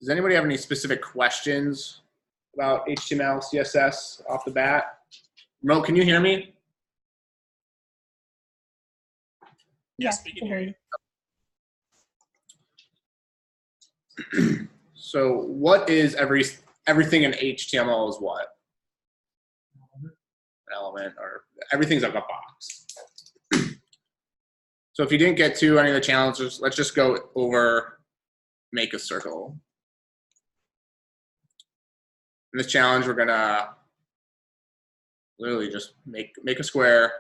Does anybody have any specific questions about HTML, CSS off the bat? Remote, can you hear me? Yes, we can hear you. So what is everything in HTML is what? An element, or everything's like a box. So if you didn't get to any of the challenges, let's just go over make a circle. In this challenge, we're gonna literally just make a square,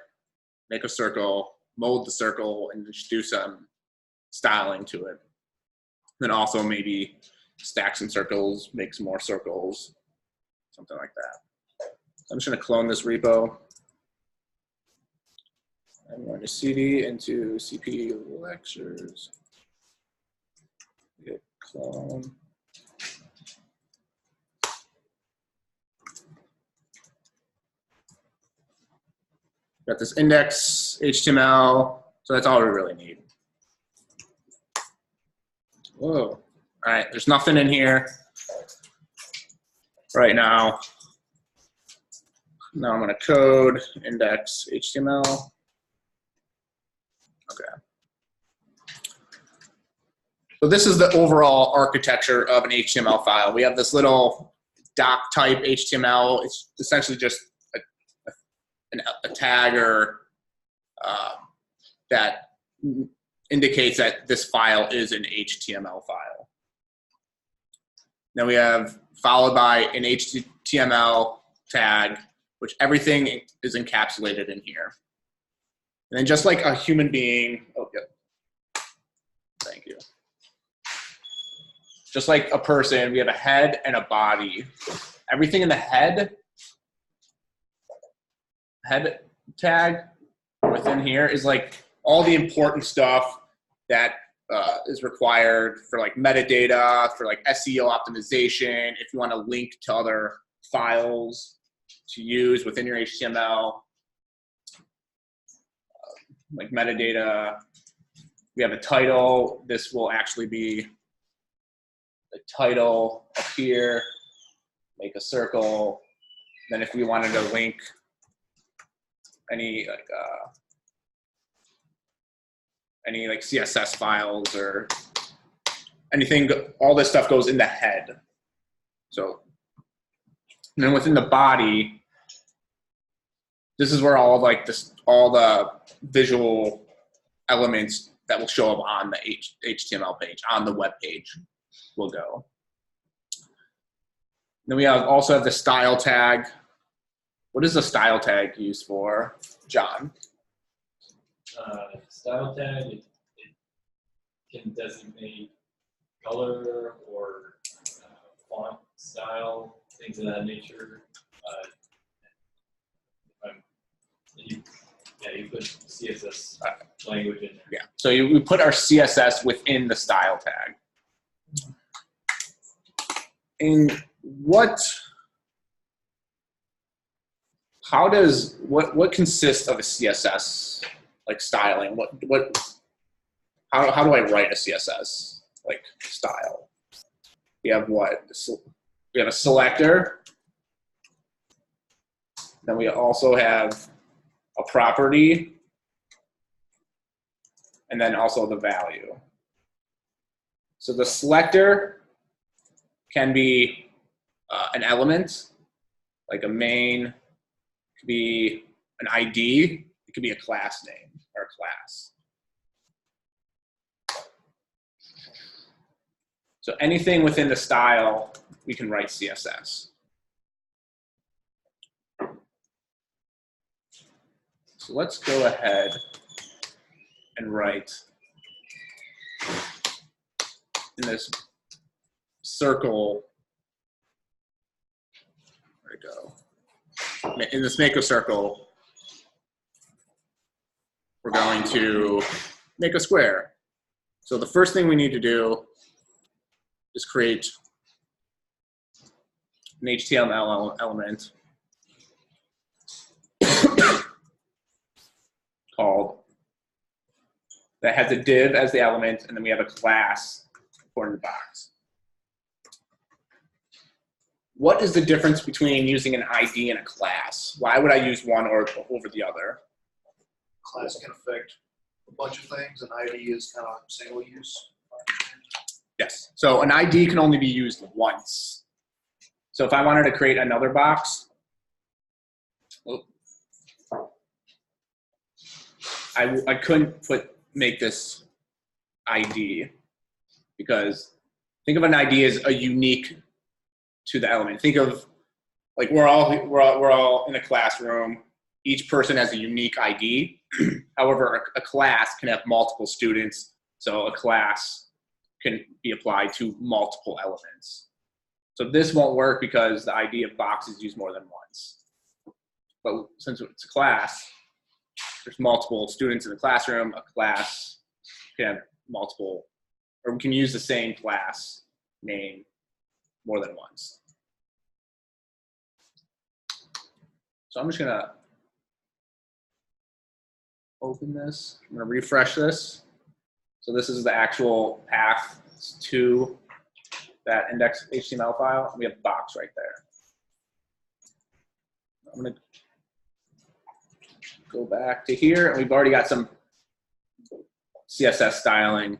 make a circle, mold the circle, and just do some styling to it. Then also maybe stack some circles, make some more circles, something like that. So I'm just gonna clone this repo. I'm going to cd into cp lectures, hit clone. Got this index HTML, so that's all we really need. Whoa, all right, there's nothing in here right now. Now I'm gonna code index HTML. Okay. So this is the overall architecture of an HTML file. We have this little doc type HTML. It's essentially just a tag or that indicates that this file is an HTML file. Then we have followed by an HTML tag, which everything is encapsulated in here. And then just like a human being, oh, yep. Thank you. Just like a person, we have a head and a body. Everything in the head tag within here is like all the important stuff that is required for like metadata, for like SEO optimization, if you want to link to other files to use within your HTML, like metadata. We have a title. This will actually be the title up here, make a circle. Then if we wanted to link any like CSS files or anything, all this stuff goes in the head. So, and then within the body, this is where all of like this, all the visual elements that will show up on the HTML page, on the web page will go. Then we also have the style tag. What is the style tag used for, John? Style tag, it can designate color or font style, things of that nature. You put CSS language in there. Yeah, so we put our CSS within the style tag. And what consists of a CSS like styling? How do I write a CSS like style? We have what? We have a selector. Then we also have a property, and then also the value. So the selector can be an element, like a main, it could be an ID, it could be a class name or a class. So anything within the style, we can write CSS. So let's go ahead and write in this circle, where'd it go? In this make a circle, we're going to make a square. So the first thing we need to do is create an HTML element called that has a div as the element, and then we have a class for the box. what is the difference between using an ID and a class? Why would I use one over the other? Class can affect a bunch of things, and ID is kind of single use. Yes. So an ID can only be used once. So if I wanted to create another box, I couldn't make this ID, because think of an ID as a unique to the element. Think of, like, we're all in a classroom. Each person has a unique ID. However, a class can have multiple students, so a class can be applied to multiple elements. So this won't work because the ID of box is used more than once. But since it's a class, there's multiple students in the classroom. A class can have multiple, or we can use the same class name more than once. So I'm just gonna open this. I'm gonna refresh this. So this is the actual path to that index HTML file. And we have box right there. I'm gonna go back to here, and we've already got some CSS styling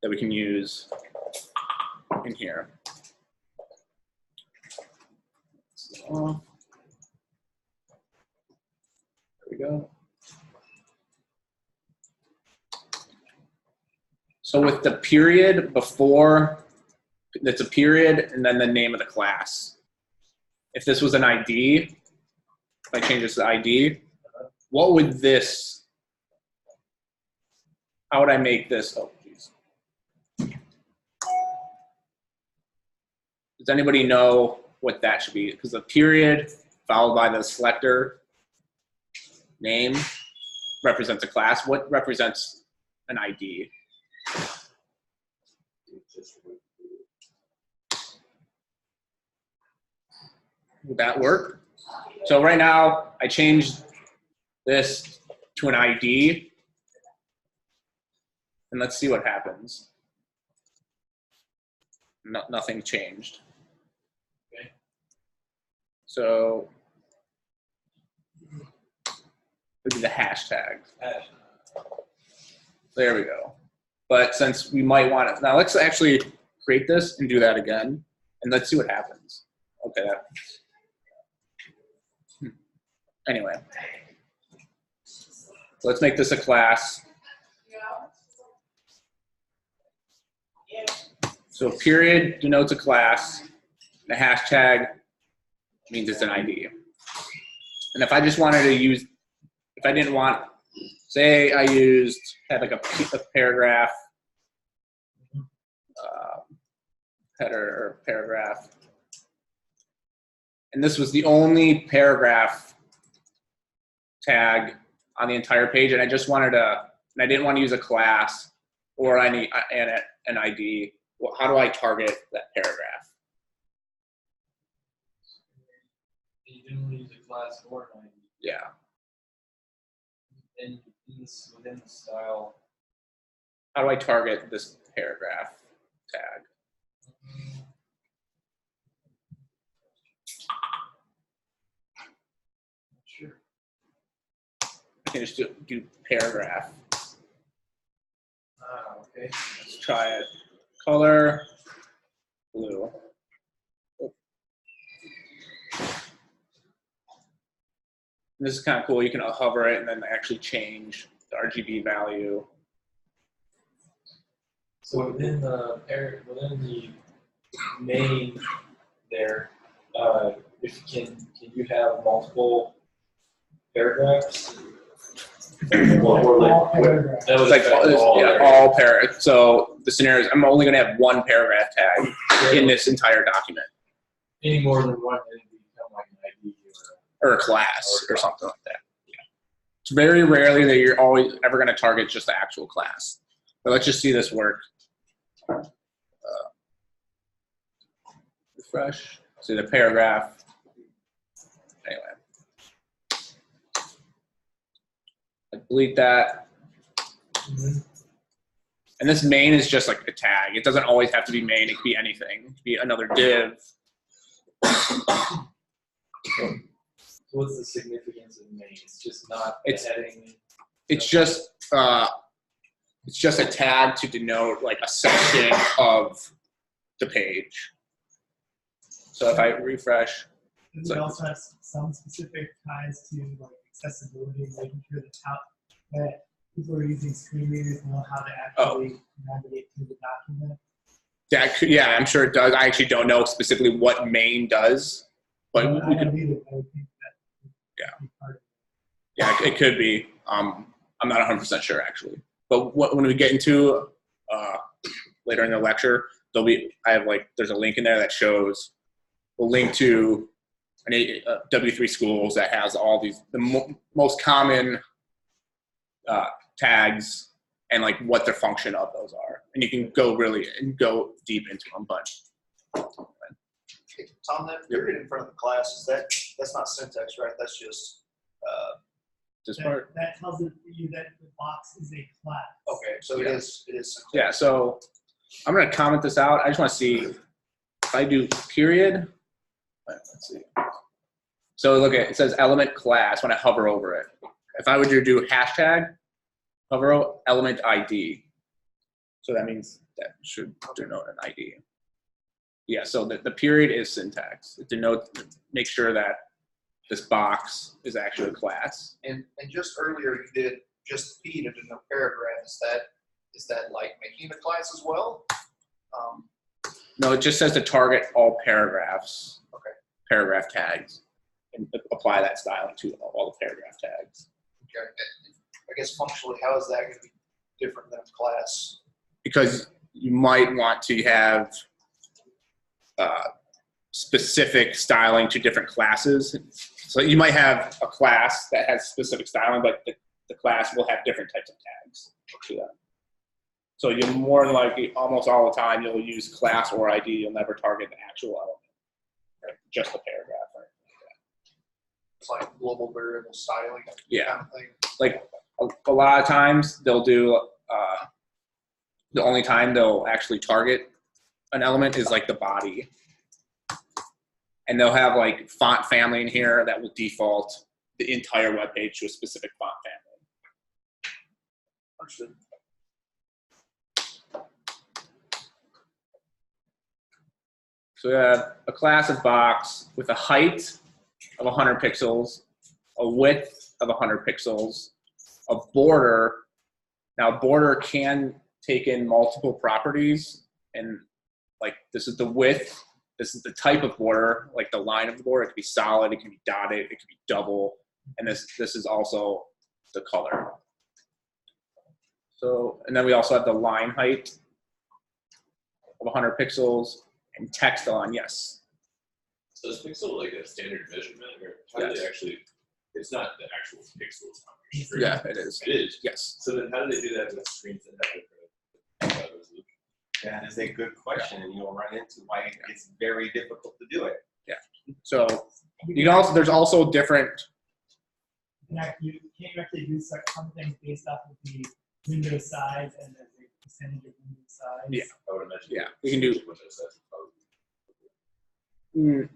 that we can use in here. So, there we go. So with the period before, that's a period and then the name of the class. If this was an ID, if I change this to ID, what would this, how would I make this? Oh, geez. Does anybody know what that should be? Because the period followed by the selector name represents a class. What represents an ID? Would that work? So right now, I changed this to an ID, and let's see what happens. Nothing changed. Okay. So would be the hashtag. There we go. But since we might want it, now let's actually create this and do that again, and let's see what happens. Okay. Anyway, so let's make this a class. So period denotes a class. The hashtag means it's an ID. And if I just wanted to use, if I didn't want, say I had like a paragraph, header or paragraph, and this was the only paragraph tag on the entire page, and I just wanted to, and I didn't want to use a class or an ID. Well, how do I target that paragraph? You didn't use a class or an ID. Yeah. And within the style. How do I target this paragraph tag? Sure. I can just do paragraph. Okay. Let's try it. Color, blue. And this is kind of cool. You can hover it and then actually change the RGB value. So within the main there, if can you have multiple paragraphs? Or like, that was It's like all all paragraphs. So the scenario is I'm only going to have one paragraph tag in this entire document. Any more than one, it can become like an ID Or a class or something like that. Yeah. It's very rarely that you're always ever going to target just the actual class. But let's just see this work. Refresh. See the paragraph. Anyway. I delete that. Mm-hmm. And this main is just like a tag. It doesn't always have to be main. It could be anything. It could be another div. So what's the significance of main? It's just not the It's- heading. It's just a tag to denote like a section of the page. So if I refresh, Does it also have some specific ties to like accessibility, making sure that people who are using screen readers know how to actually navigate through the document? yeah, I'm sure it does. I actually don't know specifically what main does, but I we don't could, either, but I would think that Yeah. would be part of it. yeah, it could be. I'm not 100% sure actually. But when we get into later in the lecture, there's a link in there that shows a link to W3 schools that has all the most common tags and like what the function of those are, and you can go deep into them. But Tom, that period in front of the class, that's not syntax, right? That's just, this part, That tells you that the box is a class. okay, so it Yeah. is syntax. yeah. So I'm gonna comment this out. I just want to see if I do period. Let's see. So look at it says element class when I hover over it. If I were to do hashtag, hover element ID. So that means that should denote an ID. Yeah, so the period is syntax. It denotes, make sure that this box is actually a class. And just earlier you did just P to denote paragraph. Is that like making a class as well? No, it just says to target all paragraphs. Okay. Paragraph tags, and apply that styling to all the paragraph tags. Okay. I guess functionally, how is that going to be different than a class? Because you might want to have specific styling to different classes. So you might have a class that has specific styling, but the class will have different types of tags to that. So you're more than likely, almost all the time, you'll use class or ID. You'll never target the actual element, right? Just the paragraph. Right? It's like global variable styling Yeah. kind of thing. Like a lot of times they'll do, the only time they'll actually target an element is like the body. And they'll have like font family in here that will default the entire web page to a specific font family. Understood. So we have a class of box with a height of 100 pixels, a width of 100 pixels, a border. Now, border can take in multiple properties, and like this is the width, this is the type of border, like the line of the border. It could be solid, it can be dotted, it could be double, and this is also the color. So, and then we also have the line height of 100 pixels and text on, yes. So is pixel like a standard measurement, or how do they actually? It's not the actual pixels on your screen. Yeah, it is. It is. Yes. So then, how do they do that with screens that have different resolution? That is a good question, and you'll run into why it's very difficult to do it. So you can also, there's also different, You can't actually do some things based off of the window size and the percentage of window size. Yeah. I would imagine. Yeah, we can do- What that says, probably.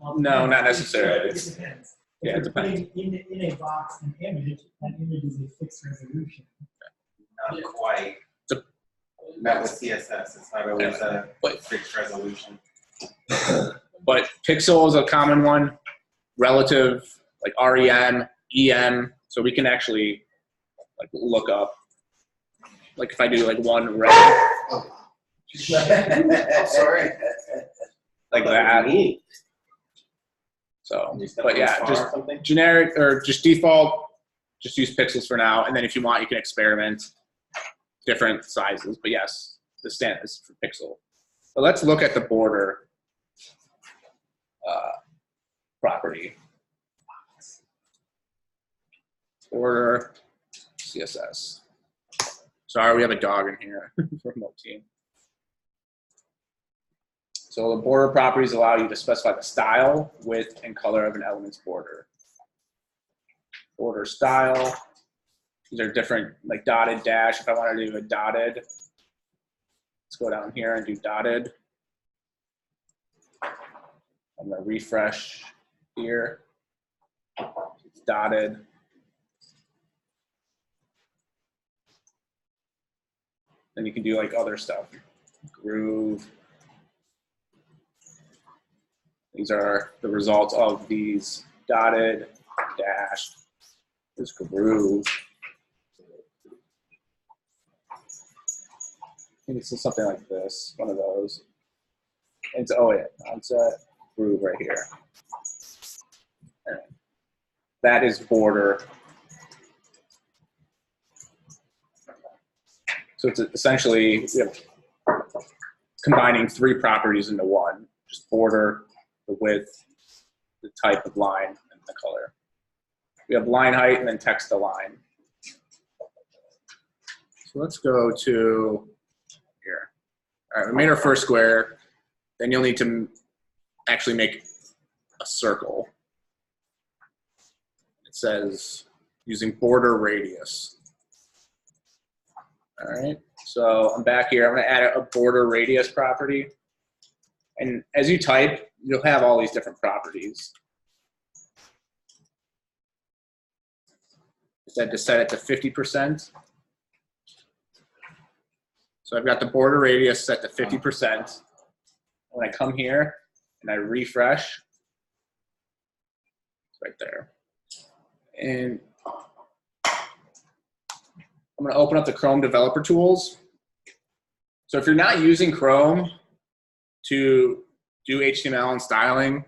Well, no, not it necessarily. depends. Yeah, it If you're putting in a box an image, that image is a fixed resolution. Not quite. The- Not with CSS. It's not always a But- fixed resolution. But pixel is a common one, relative, like REM, EM. So we can actually like look up, like if I do like one red, I'm sorry. like that. So, but yeah, just something. generic or just default, just use pixels for now. And then if you want, you can experiment different sizes. But yes, the standard is for pixel. But let's look at the border property. Border CSS. Sorry, we have a dog in here for remote team. So the border properties allow you to specify the style, width, and color of an element's border. Border style. These are different, like dotted dash. If I want to do a dotted, let's go down here and do dotted. I'm gonna refresh here. It's dotted. Then you can do like other stuff. Groove. These are the results of these dotted, dashed. There's groove. Maybe it's something like this, one of those. It's, oh yeah, onset, groove right here. And that is border. So it's essentially, you know, combining 3 properties into one. Just border, the width, the type of line, and the color. We have line height and then text align. So let's go to here. All right, we made our first square. Then you'll need to actually make a circle. It says using border radius. All right, so I'm back here. I'm gonna add a border radius property. And as you type, you'll have all these different properties. I said to set it to 50%. So I've got the border radius set to 50%. When I come here and I refresh, it's right there. And I'm going to open up the Chrome developer tools. So if you're not using Chrome to do HTML and styling,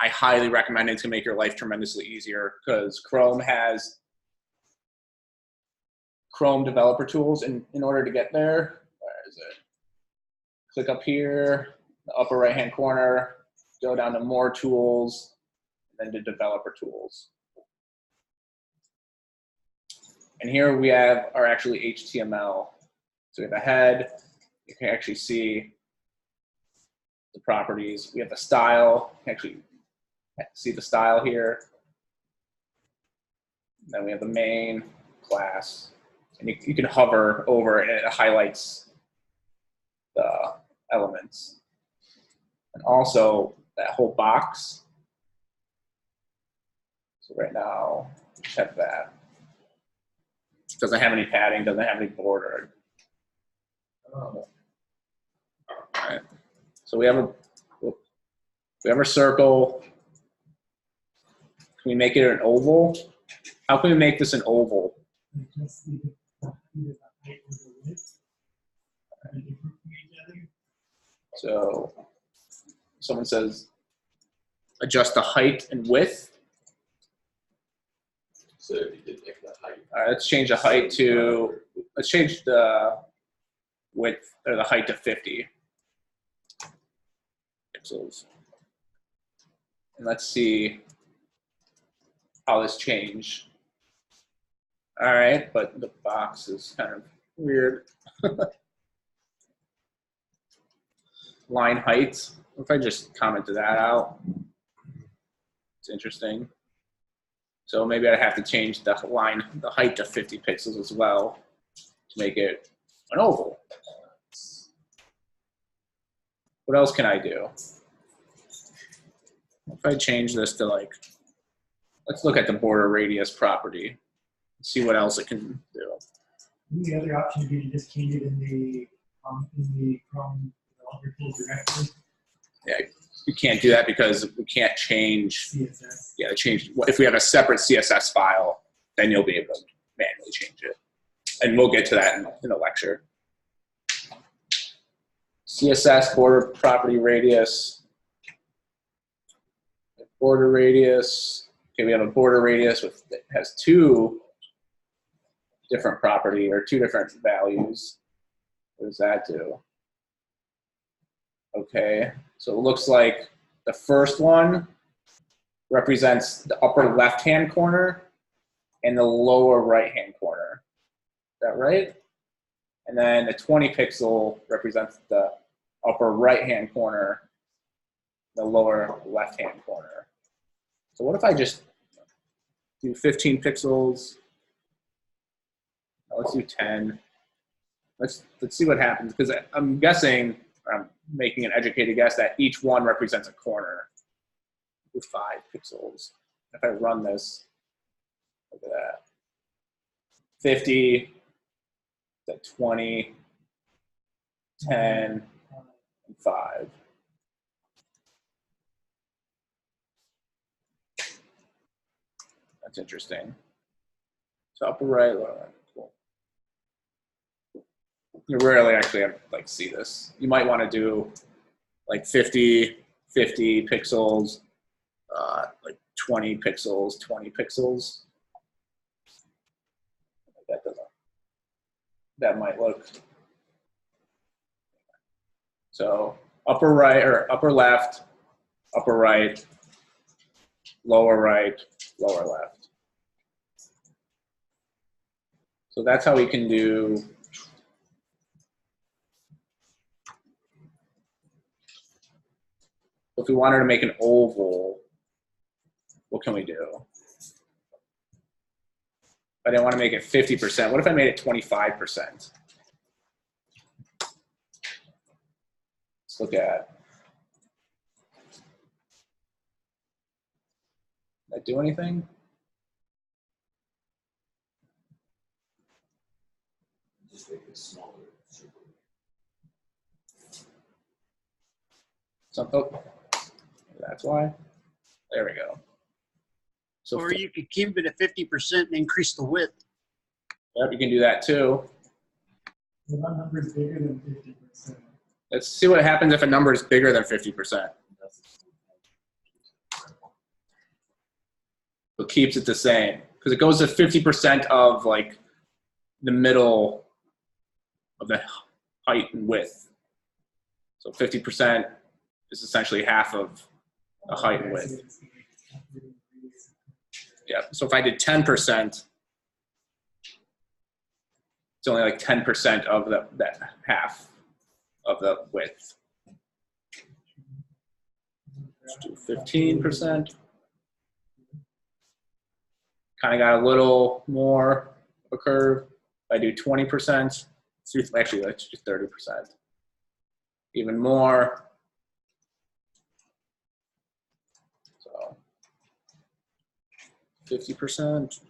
I highly recommend it. It's going to make your life tremendously easier because Chrome has Chrome developer tools. And in order to get there, where is it? Click up here, the upper right-hand corner, go down to more tools, and then to developer tools. And here we have our actually HTML. So we have a head. You can actually see the properties. We have the style. You can actually see the style here. And then we have the main class. And you can hover over it and it highlights the elements. And also that whole box. So right now, check that. Doesn't have any padding, doesn't have any border. All right. So we have a circle. Can we make it an oval? How can we make this an oval? Just either the height or the width are different from each other. So someone says adjust the height and width. So if you did make the height. All right, let's change the height to, let's change the width or the height to 50 pixels. And let's see how this changed. All right, but the box is kind of weird. Line height, what if I just commented that out? It's interesting. So maybe I have to change the height to 50 pixels as well to make it an oval. What else can I do? If I change this to like, let's look at the border radius property, see what else it can do. The other option would be to just change it in the Chrome developer tool directly. Yeah, we can't do that because we can't change. CSS. Yeah, change. If we have a separate CSS file, then you'll be able to manually change it. And we'll get to that in the lecture. CSS border property radius. Border radius. Okay, we have a border radius that has 2 different property or 2 different values. What does that do? Okay, so it looks like the first one represents the upper left-hand corner and the lower right-hand corner. Is that right? And then the 20 pixel represents the upper right-hand corner, the lower left-hand corner. So what if I just do 15 pixels? Let's do 10. Let's see what happens, because I'm guessing, or I'm making an educated guess, that each one represents a corner. with 5 pixels. If I run this, look at that. 50, 20, 10, and 5. That's interesting. So upper right, lower right, cool. You rarely actually have, like, see this. You might want to do like 50 pixels, like 20 pixels, 20 pixels. That doesn't. That might look. So upper right or upper left, upper right, lower right, lower left. So that's how we can do. If we wanted to make an oval, what can we do? I didn't want to make it 50%. What if I made it 25%? Let's look at. Did that do anything? Just make it smaller. Oh, that's why. There we go. So Or you could keep it at 50% and increase the width. yep, you can do that too. The one number is bigger than 50%. Let's see what happens if a number is bigger than 50%. It keeps it the same because it goes to 50% of like the middle of the height and width. So 50% is essentially half of the height and width. Yeah. So if I did 10%, it's only like 10% of that half of the width. Let's do 15%. Kind of got a little more of a curve. If I do 20%, actually let's do 30%. Even more. So 50%.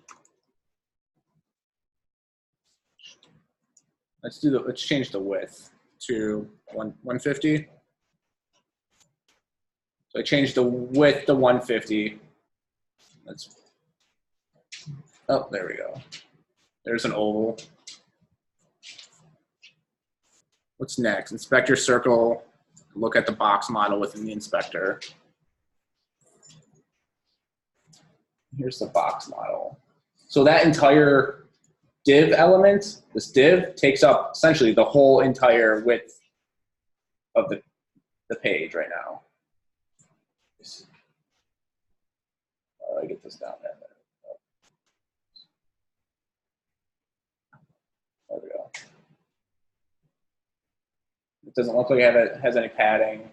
Let's change the width to 150. So I changed the width to 150. Oh, there we go. There's an oval. What's next? Inspector circle. Look at the box model within the inspector. Here's the box model. So that entire div element, this div, takes up essentially the whole entire width of the page right now. I get this down there. There we go. It doesn't look like it has any padding.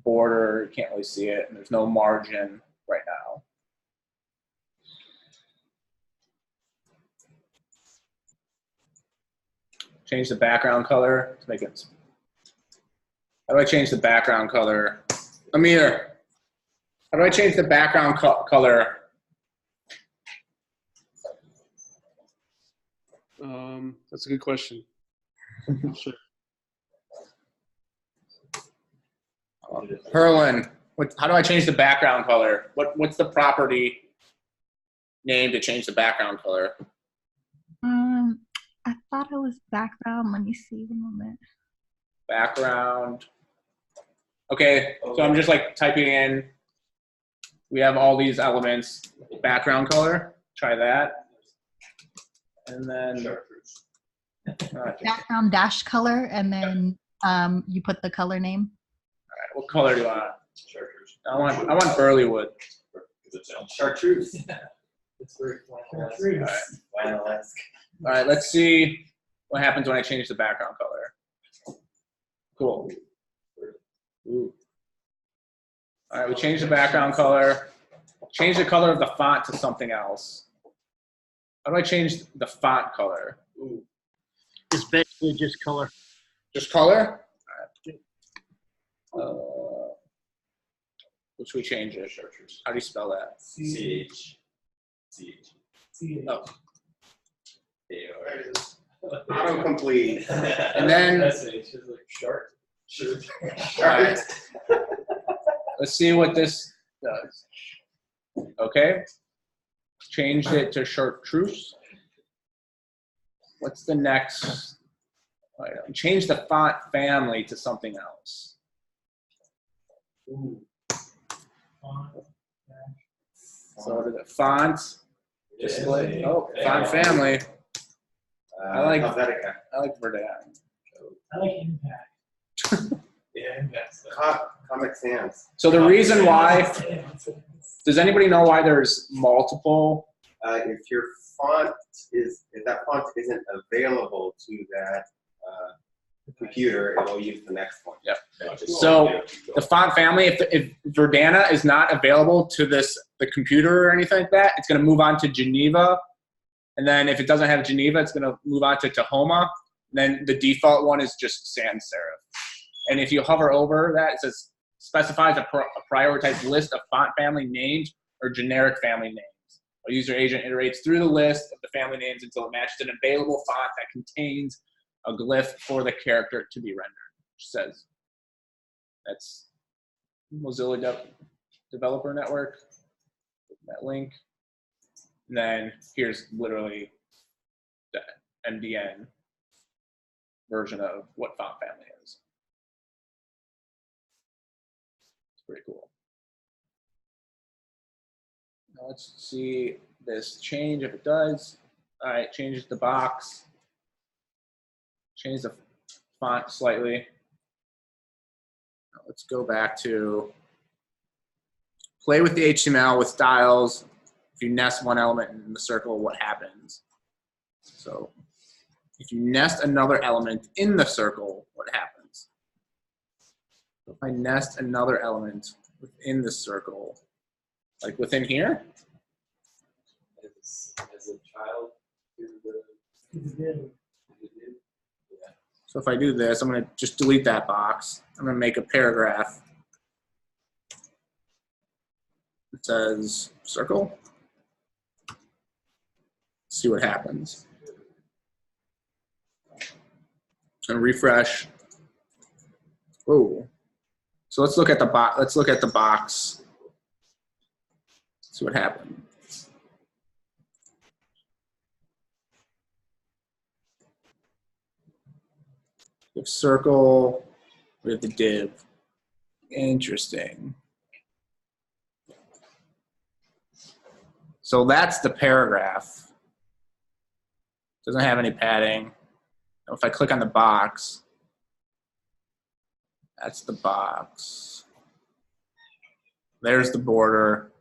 Border, you can't really see it, and there's no margin right now. Change the background color to make it. How do I change the background color? Amir, how do I change the background color? That's a good question. Sure. Herlin, how do I change the background color? What's the property name to change the background color? I thought it was background. Let me see one moment. Background. Okay, so I'm just like typing in. We have all these elements. Background color. Try that. And then Background dash color, and then you put the color name. all right, what color do you want? I want Burleywood. Chartreuse. It's very Chartreuse. Flannel-esque. All right, let's see what happens when I change the background color. Cool. Ooh. All right, we changed the background color. Change the color of the font to something else. How do I change the font color? Ooh. It's basically just color. Just color? All right. What should we change it? How do you spell that? CH. Oh. There it is. Autocomplete. And then- It's just like shark. All right. Let's see what this does. Okay. Changed it to chartreuse. What's the next item? Change the font family to something else. Ooh. So the font display. Oh, font family. I like- Helvetica. I like Verdana. I like impact. Yeah, impacts. Comic Sans. So the reason why, does anybody know why there's multiple? If your font is, if that font isn't available to that computer, it will use the next one. So the font family, if Verdana is not available to the computer or anything like that, it's going to move on to Geneva. And then if it doesn't have Geneva, it's going to move on to Tahoma. And then the default one is just sans serif. And if you hover over that, it says specifies a prioritized list of font family names or generic family names. A user agent iterates through the list of the family names until it matches an available font that contains a glyph for the character to be rendered, which says that's Mozilla Developer Network, that link. And then here's literally the MDN version of what font family is. It's pretty cool. Now let's see this change if it does. All right, changes the box. Change the font slightly. Now let's go back to play with the HTML with styles. If you nest one element in the circle, what happens? So if you nest another element in the circle, what happens? If I nest another element within the circle, like within here, As a child, so if I do this, I'm going to just delete that box. I'm going to make a paragraph. It says circle. See what happens. And refresh. Oh, so let's look at the box. Let's look at the box. See what happened. We have circle. We have the div. Interesting. So that's the paragraph. Doesn't have any padding. Now if I click on the box, that's the box. There's the border.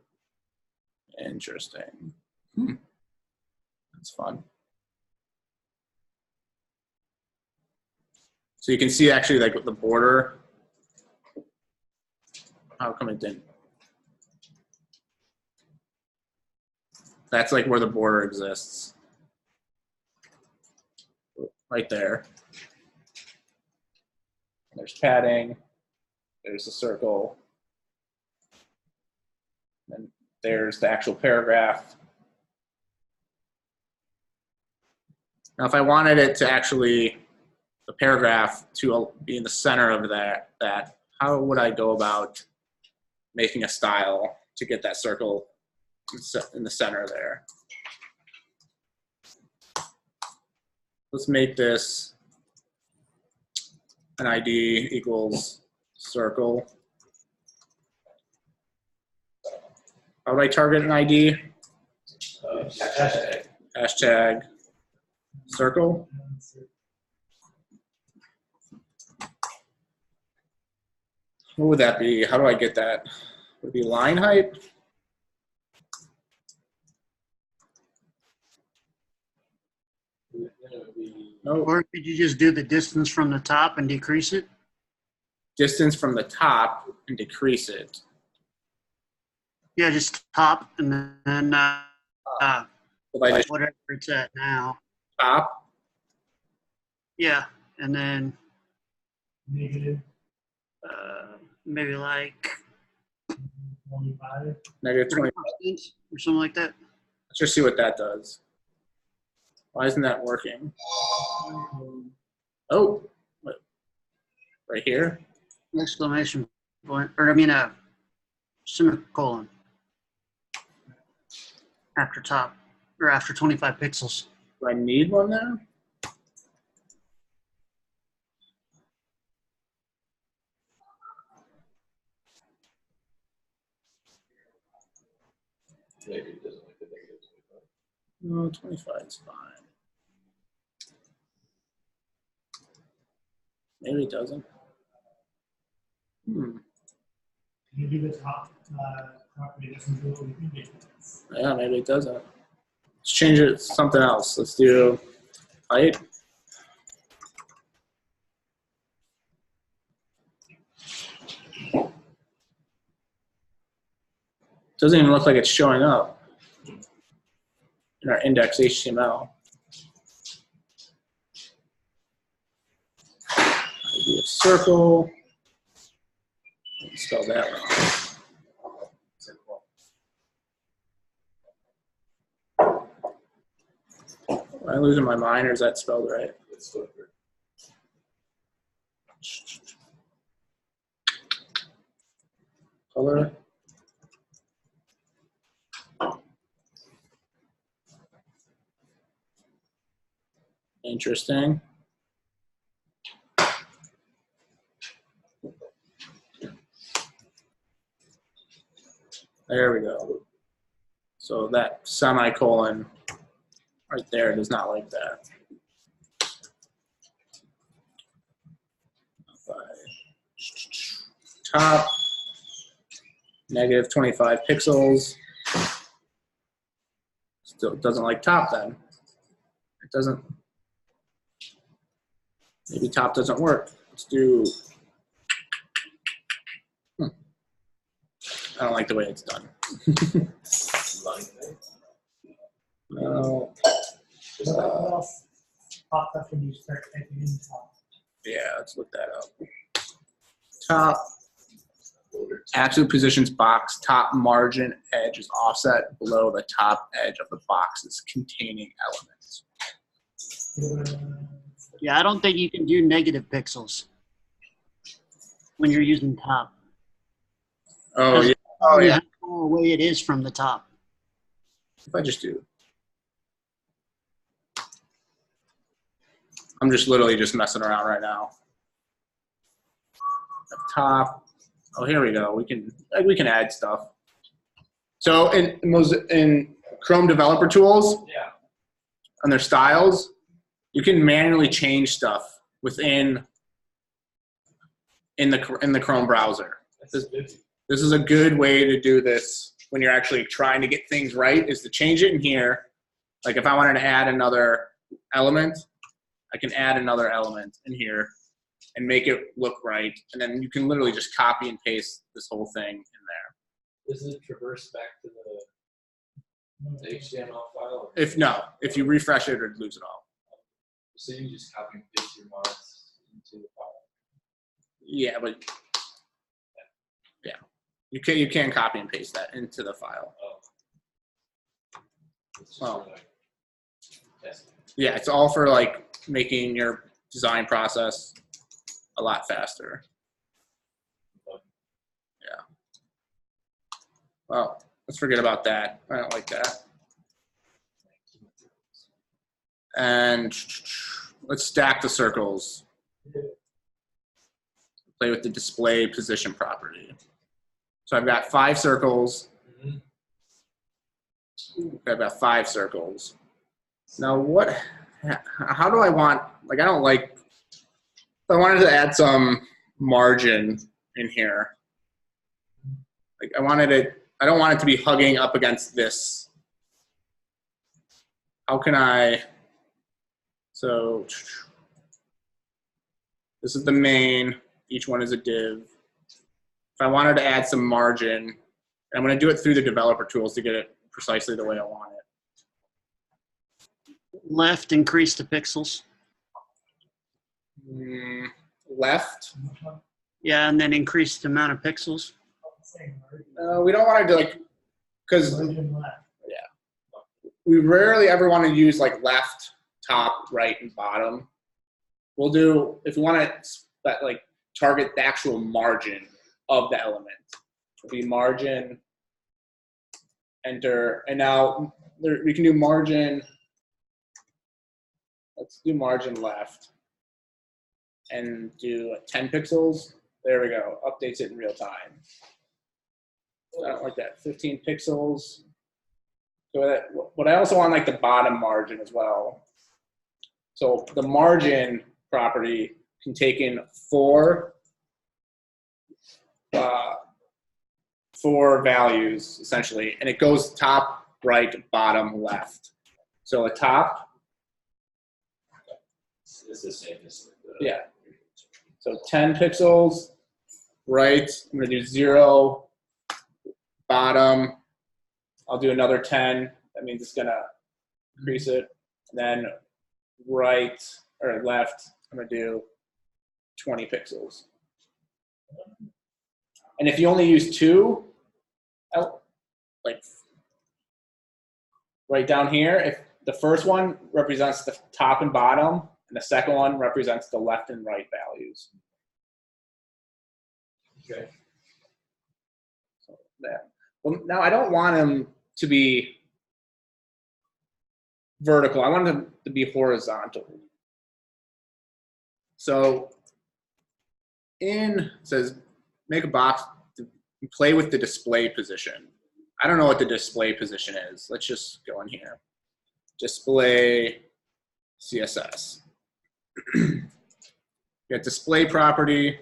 Interesting. That's fun. So you can see actually like with the border. How come it didn't? That's like where the border exists. Right there. There's padding. There's the circle. And there's the actual paragraph. Now, if I wanted it to actually, the paragraph to be in the center of that, how would I go about making a style to get that circle in the center there? Let's make this an ID equals circle. How do I target an ID? Hashtag circle. What would that be? How do I get that? Would it be line height? No. Or could you just do the distance from the top and decrease it? Distance from the top and decrease it. Yeah, just top and then If I just whatever it's at now. top, Yeah, and then Negative. maybe like 25. Negative 20. or something like that. Let's just see what that does. Why isn't that working? Oh, wait. Right here. Exclamation point, or I mean a semicolon after top or after 25 pixels. Do I need one there? Maybe it doesn't like the negative 25. No, 25 is fine. Maybe it doesn't. Maybe the top property doesn't do what we think it does. Yeah, maybe it doesn't. Let's change it to something else. Let's do height. Doesn't even look like it's showing up in our index HTML. Maybe a circle. Spell that wrong. Am I losing my mind, or is that spelled right? It's still good. Color. Interesting. There we go. So that semicolon right there does not like that. Top, negative 25 pixels. Still doesn't like top then. It doesn't. Maybe top doesn't work. Let's do. I don't like the way it's done. Line thing. No. What else popped up when you start typing in top? Yeah, let's look that up. Top, absolute positions box, top margin edge is offset below the top edge of the boxes containing elements. Yeah, I don't think you can do negative pixels when you're using top. Oh, yeah. Oh, You yeah. have to go away it is from the top. If I just do. I'm just literally just messing around right now. Up top. Oh, here we go. We can add stuff. So in Chrome Developer Tools, Yeah. on their styles, you can manually change stuff within in the Chrome browser. That's good. This is a good way to do this when you're actually trying to get things right, is to change it in here. Like if I wanted to add another element, I can add another element in here and make it look right. And then you can literally just copy and paste this whole thing in there. Does it traverse back to the HTML file? Or If you refresh it, or lose it all. so you just copy and paste your mods into the file. Yeah, but yeah, you can copy and paste that into the file. Oh. It's just Oh. for, like, testing. Yeah, it's all for like making your design process a lot faster. Yeah. Well, let's forget about that. I don't like that. And let's stack the circles. Play with the display position property. So I've got 5 circles. Mhm. I've got 5 circles. Now how do I want, like I don't like, if I wanted to add some margin in here, like I don't want it to be hugging up against this. How can I, so this is the main, each one is a div. If I wanted to add some margin, and I'm going to do it through the developer tools to get it precisely the way I want it. Left, increase the pixels. Left. Yeah, and then increase the amount of pixels. saying margin. We don't want to do like, because Margin left. we rarely ever want to use like left, top, right, and bottom. We'll do, if we want to like target the actual margin of the element, it'll be margin, enter, and now we can do margin. Let's do margin left and do 10 pixels. There we go, updates it in real time. I don't like that, 15 pixels. So but I also want like the bottom margin as well. So the margin property can take in four values essentially, and it goes top, right, bottom, left. So a top, It's the same as the, yeah. So 10 pixels, right, I'm gonna do 0, bottom, I'll do another 10, that means it's gonna increase it, and then right, or left, I'm gonna do 20 pixels. And if you only use 2, like right down here, if the first one represents the top and bottom, and the second one represents the left and right values. Okay. So that. Well, now I don't want them to be vertical. I want them to be horizontal. So it says make a box to play with the display position. I don't know what the display position is. Let's just go in here. Display CSS. You got display property.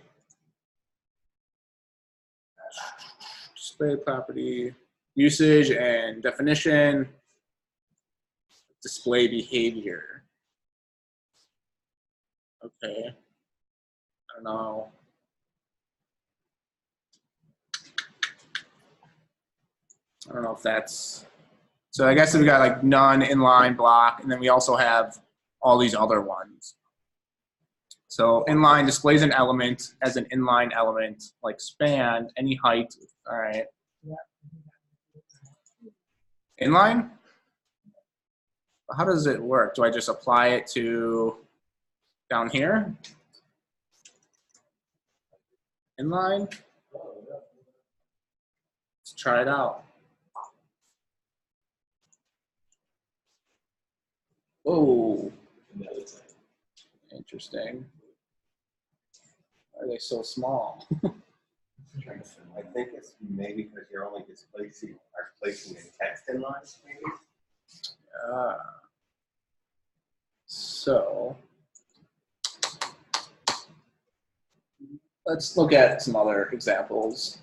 Display property, usage and definition, display behavior. Okay, I don't know. I don't know if that's, so I guess we got like none, inline, block, and then we also have all these other ones. So inline displays an element as an inline element, like span, any height, all right. Inline? How does it work? Do I just apply it to down here? Inline? Let's try it out. Oh, interesting. Why are they so small? I think it's maybe because you're only placing the text in lines, maybe. So let's look at some other examples.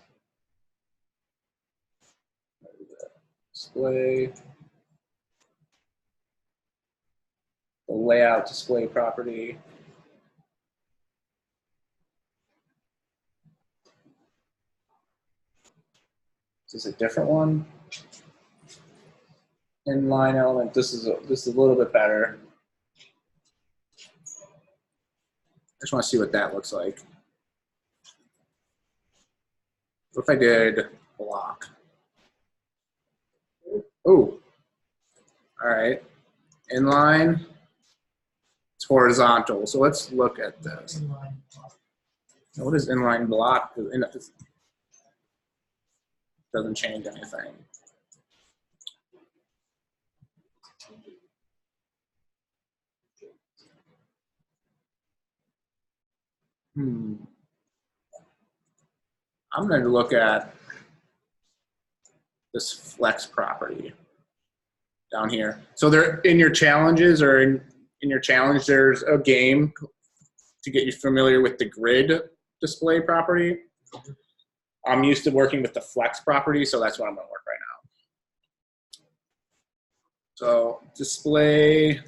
Display, the layout display property. Is this a different one? Inline element. This is a little bit better. I just want to see what that looks like. What if I did block? Oh, all right. Inline. It's horizontal. So let's look at this. What is inline block? It doesn't change anything. I'm going to look at this flex property down here. So there, in your challenges or in your challenge, there's a game to get you familiar with the grid display property. I'm used to working with the flex property, so that's what I'm going to work right now. So display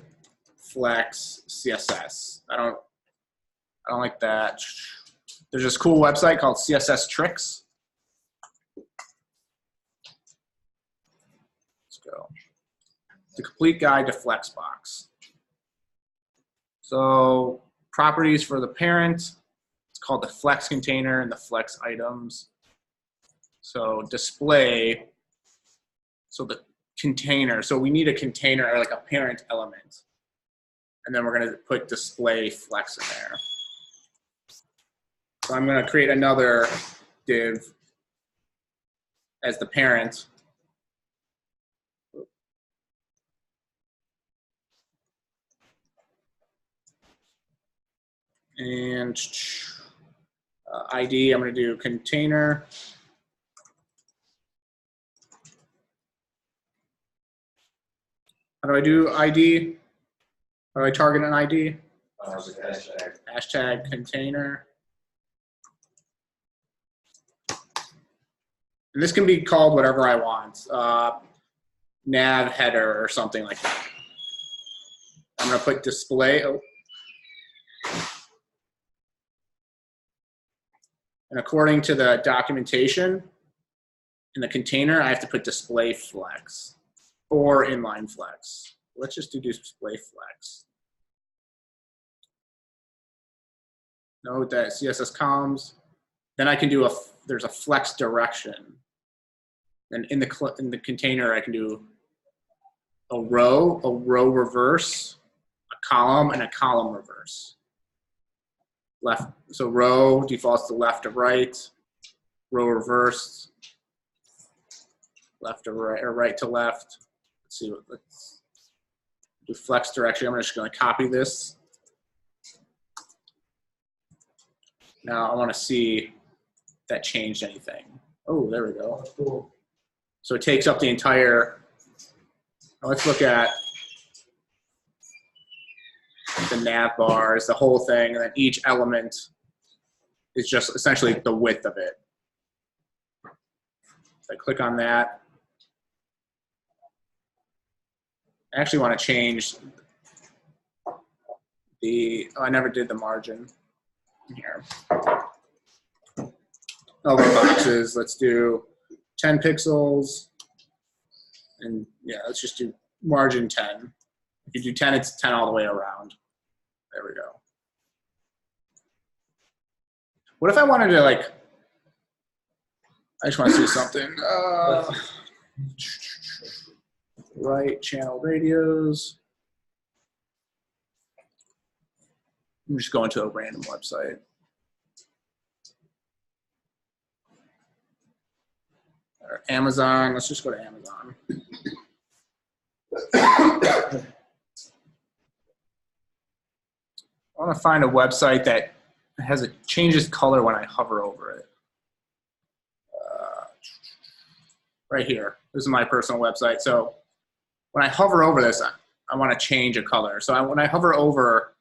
flex CSS. I don't like that. There's this cool website called CSS Tricks. Let's go. The complete guide to Flexbox. So properties for the parent. It's called the flex container and the flex items. So display, so the container, so we need a container or like a parent element. And then we're gonna put display flex in there. So I'm gonna create another div as the parent. And ID, I'm gonna do container. How do I do ID? How do I target an ID? Hashtag. Hashtag container. And this can be called whatever I want. Nav header or something like that. I'm gonna put display. Oh. And according to the documentation in the container, I have to put display flex or inline flex. Let's just do display flex. Note that CSS columns. Then I can do there's a flex direction. And in the container, I can do a row reverse, a column, and a column reverse. Left, so row defaults to left to right, row reversed, left to right, or right to left. Let's see what, let's do flex direction. I'm just gonna copy this. Now I wanna see if that changed anything. Oh, there we go. Cool. So it takes up the entire, now let's look at the nav bars, the whole thing, and then each element is just essentially the width of it. So I click on that. I actually want to change the, oh, I never did the margin here. Over boxes, let's do 10 pixels. And yeah, let's just do margin 10. If you do 10, it's 10 all the way around. There we go. What if I wanted to, like, I just want to see something. Right channel radios. I'm just going to a random website. Or Amazon, let's just go to Amazon. I want to find a website that has changes color when I hover over it. Right here. This is my personal website. So when I hover over this, I want to change a color. So when I hover over,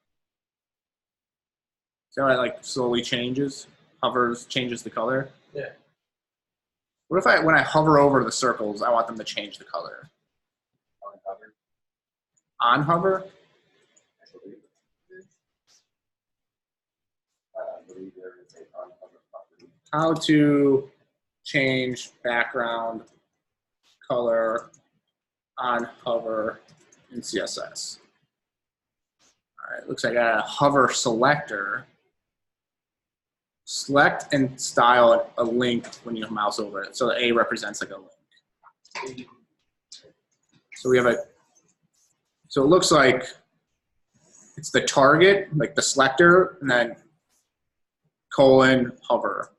see how it like slowly changes? Hovers, changes the color? Yeah. What if when I hover over the circles, I want them to change the color? On hover. On hover? I believe there is a on hover property. How to change background color on hover in CSS. All right, looks like I got a hover selector. Select and style a link when you mouse over it. So the A represents like a link. So we have so it looks like it's the target, like the selector, and then colon hover.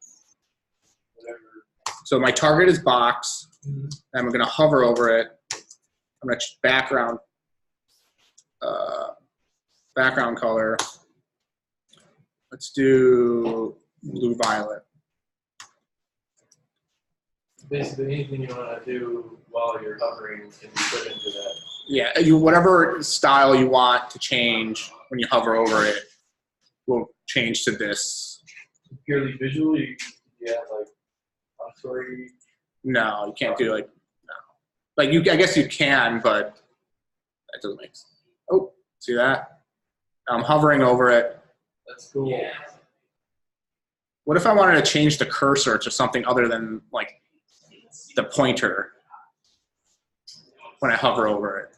So my target is box, and I'm gonna hover over it. I'm gonna background color. Let's do blue violet. Basically, anything you want to do while you're hovering can be put into that. Yeah, whatever style you want to change when you hover over it will change to this. Purely visual, you have like auditory. No, you can't do like, no. Like I guess you can, but that doesn't make sense. Oh, see that? I'm hovering over it. That's cool. Yeah. What if I wanted to change the cursor to something other than like the pointer when I hover over it?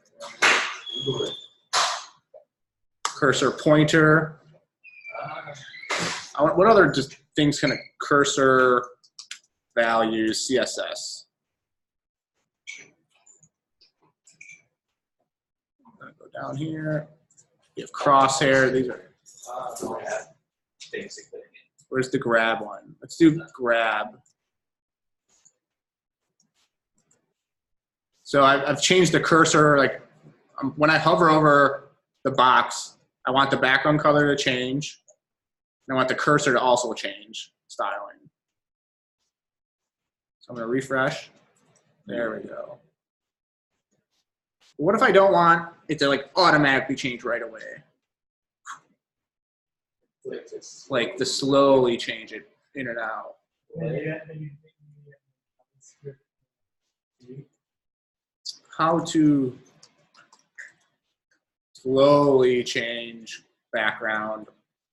Cursor pointer. What other just things can a cursor values, CSS. I'm gonna go down here. You have crosshair. These are. Basically. Where's the grab one? Let's do grab. So I've changed the cursor. Like when I hover over the box, I want the background color to change. And I want the cursor to also change styling. So I'm going to refresh. There we go. What if I don't want it to like automatically change right away? Like to slowly change it in and out. How to slowly change background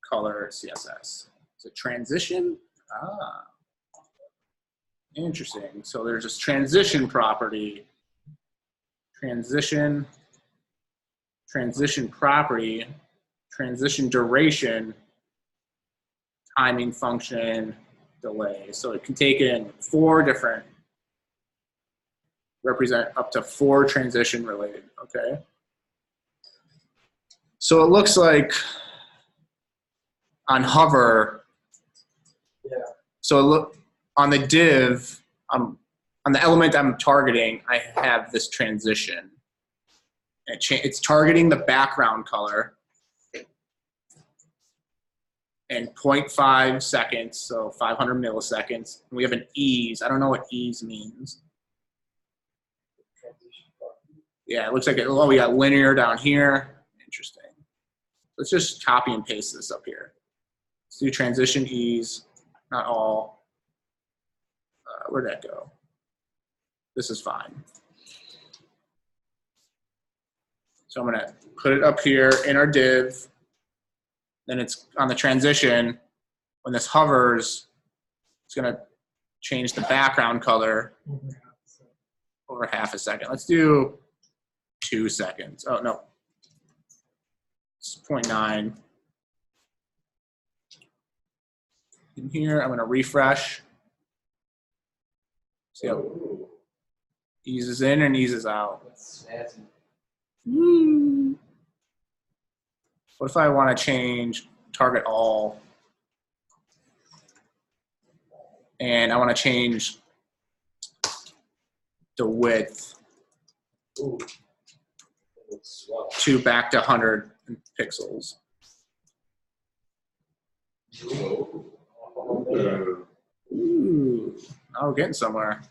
color CSS. Is it transition? Ah, interesting. So there's this transition property. Transition property, transition duration, timing function, delay. So it can take in represent up to 4 transition related, okay? So it looks like on hover, so look on the div, on the element I'm targeting, I have this transition. It's targeting the background color in 0.5 seconds, so 500 milliseconds. And we have an ease. I don't know what ease means. Yeah, it looks like we got linear down here. Interesting. Let's just copy and paste this up here. Let's do transition ease, not all. Where'd that go? This is fine. So I'm gonna put it up here in our div. Then it's on the transition. When this hovers, it's gonna change the background color over half a second. Let's do 2 seconds. Oh, no. It's 0.9. In here, I'm gonna refresh. See how eases in and eases out. What if I want to change target all? And I want to change the width to back to 100 pixels. Ooh, now we're getting somewhere.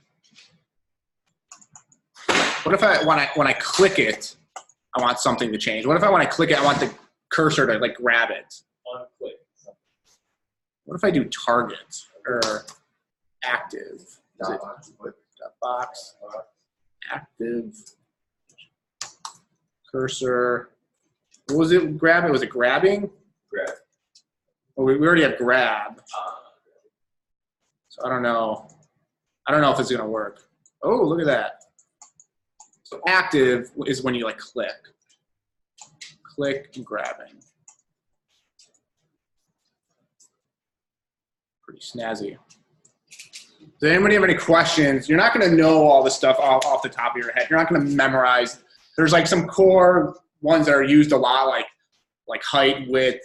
What if when I click it, I want something to change? What if when I click it, I want the cursor to like grab it? What if I do target or active? Is it box, active, cursor? What was it grabbing? Was it grabbing? Grab. Well, we already have grab. So I don't know. I don't know if it's gonna work. Oh, look at that. So active is when you like click and grabbing. Pretty snazzy. Does anybody have any questions? You're not going to know all this stuff off the top of your head. You're not going to memorize. There's like some core ones that are used a lot, like height, width,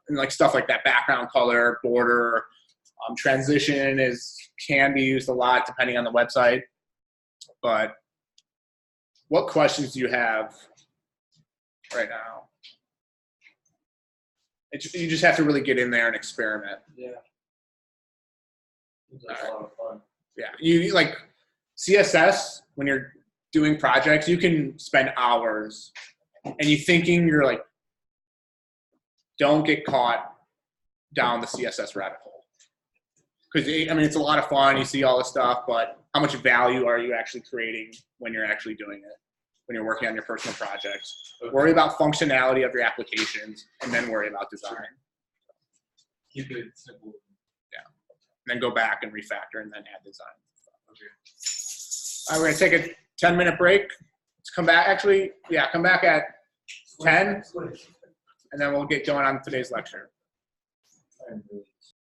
and like stuff like that. Background color, border, transition can be used a lot depending on the website. But what questions do you have right now? You just have to really get in there and experiment. Yeah. It's a lot of fun. Yeah, you like CSS when you're doing projects, you can spend hours and you're like, don't get caught down the CSS rabbit hole. Because I mean, it's a lot of fun. You see all this stuff, but how much value are you actually creating when you're actually doing it? When you're working on your personal projects, worry about functionality of your applications, and then worry about design. Keep it simple. Yeah, and then go back and refactor, and then add design. Okay. All right, we're gonna take a 10-minute break. Let's come back. Actually, yeah, come back at 10, and then we'll get going on today's lecture.